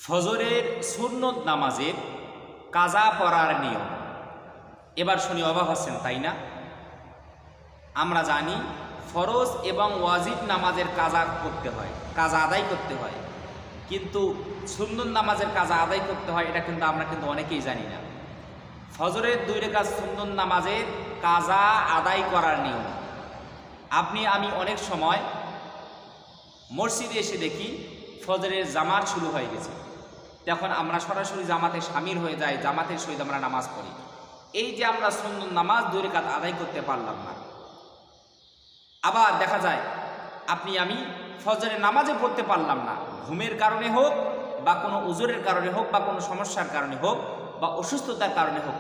ফজরের সুন্নত নামাজের কাজা পড়ার নিয়ম। এবার শুনি অবাক হচ্ছেন, তাই না? আমরা জানি ফরজ এবং ওয়াজিব নামাজের কাজা করতে হয়, কাজা আদায় করতে হয়, কিন্তু সুন্নত নামাজের কাজা আদায় করতে হয় এটা কিন্তু আমরা অনেকেই জানি না। ফজরের 2 রাকাত সুন্নত নামাজের কাজা আদায় করার নিয়ম। আমি অনেক সময় মসজিদে এসে দেখি ফজরের জামাত শুরু হয়ে গেছে, তখন আমরা সরাসরি জামাতে শামিল হয়ে যাই, জামাতের সহিত আমরা নামাজ পড়ি। এই যে আমরা সুন্নত নামাজ 2 রাকাত আদায় করতে পারলাম না। আবার দেখা যায় আমি ফজরের নামাজে পড়তে পারলাম না, ঘুমের কারণে হোক বা কোনো উজরের কারণে হোক বা কোনো সমস্যার কারণে হোক বা অসুস্থতার কারণে হোক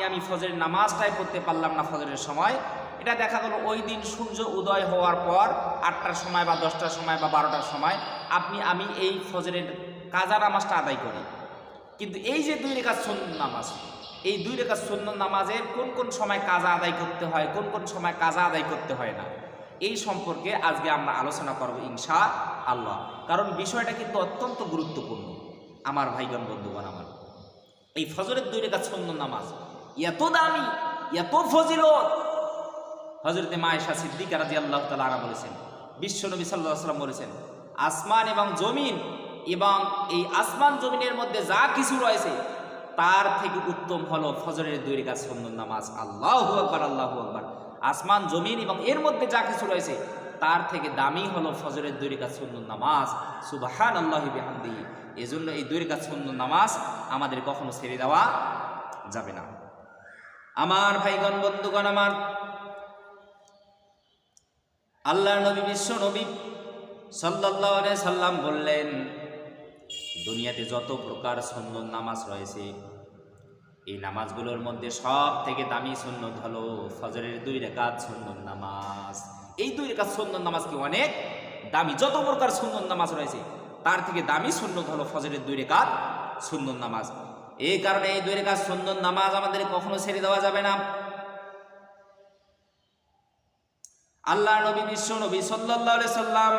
আমি ফজরের নামাজটাই পড়তে পারলাম না ফজরের সময়। এটা দেখা গেল ওই দিন সূর্য উদয় হওয়ার পর 8টার সময় বা 10টার সময় বা 12টার সময় আমি এই ফজরের কাজা নামাজটা আদায় করি। কিন্তু এই যে 2 রাকাত সুন্নত নামাজ, এই 2 রাকাত সুন্নত নামাজের কোন কোন সময় কাজা আদায় করতে হয়, কোন কোন সময় কাজা আদায় করতে হয় না, এই সম্পর্কে আজকে আমরা আলোচনা করব ইনশাআল্লাহ। কারণ বিষয়টা কিন্তু অত্যন্ত গুরুত্বপূর্ণ আমার ভাইগণ, বন্ধুগণ। আমার এই ফজরের 2 রাকাত সুন্নত নামাজ এত দামি, এত ফজিলত। হযরতে মা আয়েশা সিদ্দিকা রাদিয়াল্লাহু তাআলা আনহা বলেছেন, বিশ্বনবী সাল্লাল্লাহু আলাইহি ওয়াসাল্লাম বলেছেন, আসমান এবং জমিন এবং এই আসমান জমিনের মধ্যে যা কিছু রয়েছে তার থেকে উত্তম হলো ফজরের 2 রাকাত সুন্নত নামাজ। আল্লাহু আকবার, আল্লাহু আকবার। আসমান জমিন এবং এর মধ্যে যা কিছু রয়েছে তার থেকে দামি হলো ফজরের 2 রাকাত সুন্নত নামাজ। সুবহানাল্লাহি বিহামদিহি। এজন্য এই 2 রাকাত সুন্নত নামাজ আমাদের কখনো ছেড়ে দেওয়া যাবে না। আমার ভাইগণ, বন্ধুগণ, আমার আল্লাহর নবী, বিশ্ব নবী সাল্লাল্লাহু আলাইহি সাল্লাম বললেন, দুনিয়াতে যত প্রকার সুন্নত নামাজ রয়েছে এই নামাজগুলোর মধ্যে সব থেকে দামি সুন্নত হলো ফজরের 2 রাকাত সুন্নত নামাজ। এই 2 রাকাত সুন্নত নামাজ কি অনেক দামি। যত প্রকার সুন্নত নামাজ রয়েছে তার থেকে দামি সুন্নত হলো ফজরের 2 রাকাত সুন্নত নামাজ। এই কারণে এই 2 রাকাত সুন্নত নামাজ আমাদের কখনো ছেড়ে দেওয়া যাবে না। আল্লাহর নবী, বিশ্ব নবী সাল্লাল্লাহু আলাইহি সাল্লাম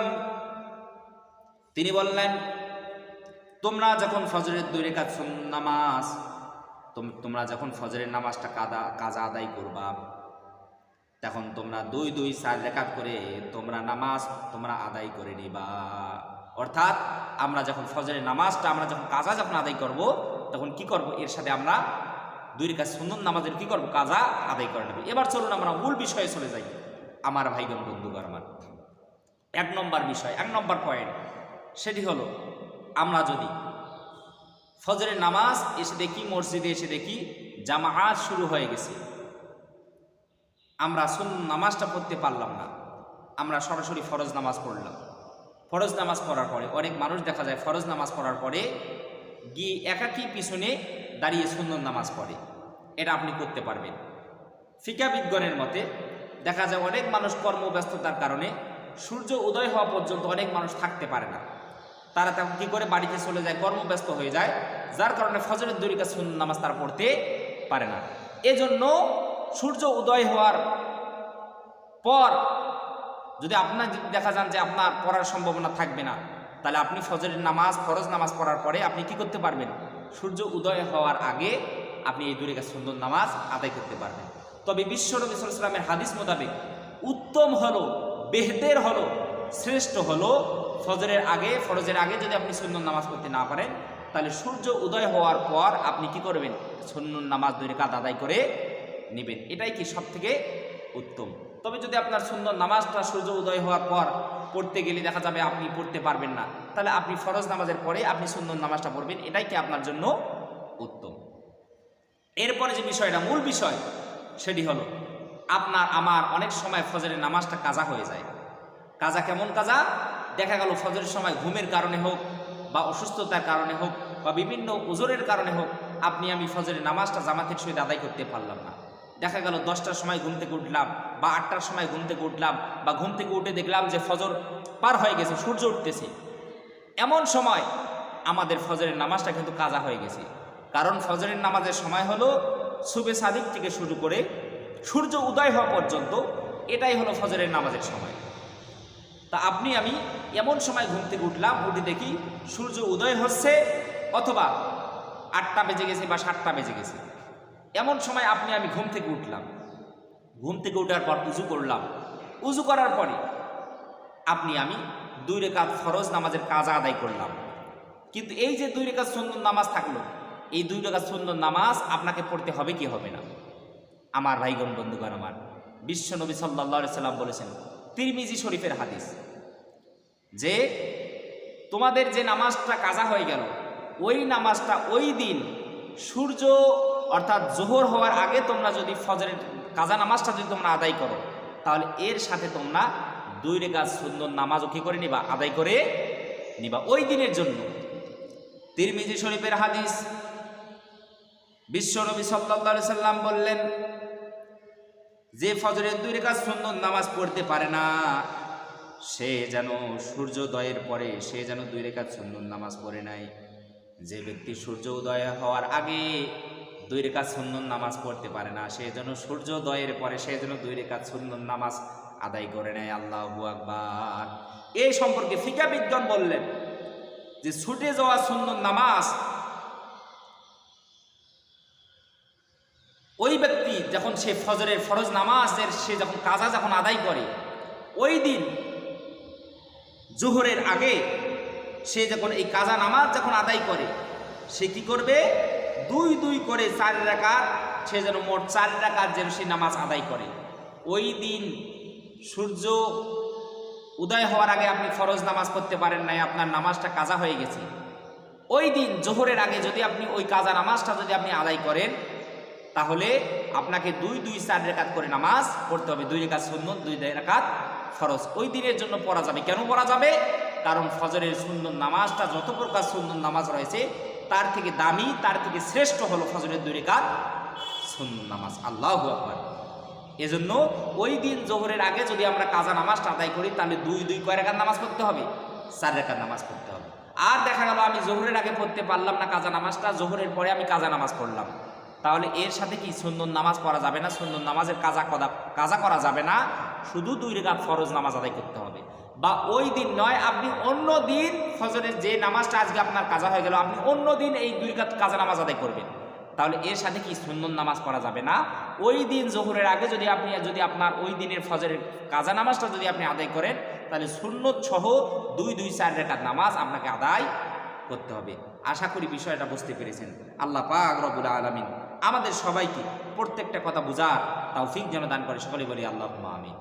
তিনি বললেন, তোমরা যখন ফজরের 2 রাকাত সুন্নত নামাজ তোমরা যখন ফজরের নামাজটা কাজা আদায় করবা, তখন তোমরা 2 4 রাকাত করে তোমরা আদায় করে নিবা। অর্থাৎ আমরা যখন ফজরের নামাজটা কাজা আদায় করব, তখন কি করব, এর সাথে আমরা 2 রাকাত সুন্নত নামাজের কি করব, কাজা আদায় করে নেব। এবার চলুন আমরা মূল বিষয়ে চলে যাই আমার ভাইগণ, বন্ধুগণ। আমার 1 নম্বর বিষয়, 1 নম্বর পয়েন্ট, সেটি হলো আমরা যদি ফজরের নামাজ মসজিদে এসে দেখি জামাআত শুরু হয়ে গেছে, আমরা সুন্নত নামাজটা পড়তে পারলাম না, আমরা সরাসরি ফরজ নামাজ পড়লাম। ফরজ নামাজ পড়ার পরে অনেক মানুষ দেখা যায় ফরজ নামাজ পড়ার পরে গিয়ে একাকী পিছনে দাঁড়িয়ে সুন্নত নামাজ পড়ে। এটা আপনি করতে পারবেন। ফিকাহবিদগণের মতে দেখা যায় অনেক মানুষ কর্মব্যস্ততার কারণে সূর্য উদয় হওয়া পর্যন্ত অনেক মানুষ থাকতে পারে না, তারা তখন কী করে বাড়িতে চলে যায়, কর্মব্যস্ত হয়ে যায়, যার কারণে ফজরের 2 রাকাত সুন্নত নামাজ তারা পড়তে পারে না। এজন্য সূর্য উদয় হওয়ার পর যদি আপনার দেখা যান যে আপনার পড়ার সম্ভাবনা থাকবে না, তাহলে আপনি ফজরের নামাজ, ফরজ নামাজ পড়ার পরে আপনি কি করতে পারবেন, সূর্য উদয় হওয়ার আগে আপনি এই 2 রাকাত সুন্নত নামাজ আদায় করতে পারবেন। তবে বিশ্ব নবী সাল্লাল্লাহু আলাইহি ওয়াসাল্লামের হাদিস মোতাবেক উত্তম হলো, বেহতের হলো, শ্রেষ্ঠ হলো ফজরের আগে যদি আপনি সুন্নত নামাজ পড়তে না পারেন, তাহলে সূর্য উদয় হওয়ার পর আপনি কি করবেন, সুন্নত নামাজ 2 রাকাত আদায় করে নেবেন। এটাই কি সব থেকে উত্তম। তবে যদি আপনার সুন্নত নামাজটা সূর্য উদয় হওয়ার পর পড়তে গেলে দেখা যাবে আপনি পড়তে পারবেন না, তাহলে আপনি ফরজ নামাজের পরে আপনি সুন্নত নামাজটা পড়বেন, এটাই কি আপনার জন্য উত্তম। এরপরে যে বিষয়টা, মূল বিষয়, সেটি হলো আমার অনেক সময় ফজরের নামাজটা কাজা হয়ে যায়। কাজা কেমন কাজা? দেখা গেল ফজরের সময় ঘুমের কারণে হোক বা অসুস্থতার কারণে হোক বা বিভিন্ন উজরের কারণে হোক আমি ফজরের নামাজটা জামাতের সহিত আদায় করতে পারলাম না। দেখা গেল 10টার সময় ঘুম থেকে উঠলাম বা 8টার সময় ঘুম থেকে উঠলাম বা ঘুম থেকে উঠে দেখলাম যে ফজর পার হয়ে গেছে, সূর্য উঠতেছে। এমন সময় আমাদের ফজরের নামাজটা কিন্তু কাজা হয়ে গেছে। কারণ ফজরের নামাজের সময় হলো সুবে সাদিক থেকে শুরু করে সূর্য উদয় হওয়া পর্যন্ত, এটাই হলো ফজরের নামাজের সময়। তা আমি এমন সময় ঘুম থেকে উঠলাম, উঠে দেখি সূর্য উদয় হচ্ছে অথবা 8টা বেজে গেছে বা 7টা বেজে গেছে, এমন সময় আমি ঘুম থেকে উঠলাম, ঘুম থেকে ওঠার পর উজু করলাম, উজু করার পরে আমি 2 রাকাত ফরজ নামাজের কাজা আদায় করলাম। কিন্তু এই যে 2 রাকাত সুন্নত নামাজ থাকলো, এই 2 রাকাত সুন্নত নামাজ আপনাকে পড়তে হবে কি হবে না? আমার ভাইগণ বন্ধুগণ, আমার বিশ্ব নবী সাল্লাল্লাহু আলাইহি সাল্লাম বলেছেন, তিরমিজি শরীফের হাদিস, যে তোমাদের যে নামাজটা কাজা হয়ে গেল, ওই নামাজটা ওই দিন সূর্য অর্থাৎ জোহর হওয়ার আগে তোমরা যদি ফজরের কাজা নামাজটা যদি তোমরা আদায় করো, তাহলে এর সাথে তোমরা 2 রাকাত সুন্নত নামাজও কি করে নিবা? আদায় করে নিবা ওই দিনের জন্য। তিরমিজি শরীফের হাদিস, বিশ্ব নবী সাল্লাল্লাহু আলাইহি সাল্লাম বললেন, যে ফজরের 2 রাকাত সুন্নত নামাজ পড়তে পারে না, সে যেন সূর্যোদয়ের পরে সে যেন 2 রাকাত সুন্নত নামাজ পড়ে নাই। যে ব্যক্তি সূর্য উদয় হওয়ার আগে 2 রাকাত সুন্নত নামাজ পড়তে পারে না, সে যেন সূর্যোদয়ের পরে সে যেন 2 রাকাত সুন্নত নামাজ আদায় করে নেয়। আল্লাহু আকবার। এই সম্পর্কে ফিকহ বিজ্ঞান বললেন যে ছুটে যাওয়া সুন্নত নামাজ ওই ব্যক্তি যখন সে ফজরের ফরজ নামাজের সে যখন কাজা যখন আদায় করে, ওই দিন জোহরের আগে সে যখন এই কাজা নামাজ যখন আদায় করে, সে কি করবে? 2 করে 4 রাকাত, সে যেন মোট 4 রাকাত যেন সে নামাজ আদায় করে। ওই দিন সূর্য উদয় হওয়ার আগে আপনি ফরজ নামাজ পড়তে পারেন নাই, আপনার নামাজটা কাজা হয়ে গেছে। ওই দিন জোহরের আগে যদি আপনি ওই কাজা নামাজটা যদি আপনি আদায় করেন, তাহলে আপনাকে 2 4 রাকাত করে নামাজ পড়তে হবে। 2 রাকাত সুন্নত, 2 রাকাত ফরজ ওই দিনের জন্য পড়া যাবে। কেন পড়া যাবে? কারণ ফজরের সুন্নত নামাজটা যত প্রকার সুন্নত নামাজ রয়েছে, তার থেকে দামি, তার থেকে শ্রেষ্ঠ হলো ফজরের 2 রাকাত সুন্নত নামাজ। আল্লাহু আকবার। এজন্য ওই দিন জোহরের আগে যদি আমরা কাজা নামাজটা আদায় করি, তাহলে 2 কয় রাকাত নামাজ পড়তে হবে? 4 রাকাত নামাজ পড়তে হবে। আর দেখা গেল আমি জোহরের আগে পড়তে পারলাম না কাজা নামাজটা, জোহরের পরে আমি কাজা নামাজ পড়লাম, তাহলে এর সাথে কি সুন্নত নামাজ পড়া যাবে না? সুন্নত নামাজের কাজা করা যাবে না, শুধু 2 রাকাত ফরজ নামাজ আদায় করতে হবে। বা ওই দিন নয়, আপনি অন্য দিন ফজরের যে নামাজটা আজকে আপনার কাজা হয়ে গেল, আপনি অন্য দিন এই 2 রাকাত কাজা নামাজ আদায় করবেন, তাহলে এর সাথে কি সুন্নত নামাজ পড়া যাবে না? ওই দিন জোহরের আগে যদি আপনার ওই দিনের ফজরের কাজা নামাজটা যদি আপনি আদায় করেন, তাহলে সুন্নত সহ 2 4 রাকাত নামাজ আপনাকে আদায় করতে হবে। আশা করি বিষয়টা বুঝতে পেরেছেন। আল্লাহ পাক রব্বুল আলামিন আমাদের সবাইকে প্রত্যেকটা কথা বুঝার তৌফিক যেন দান করে। সকলে বলি আল্লাহুম্মা আমিন।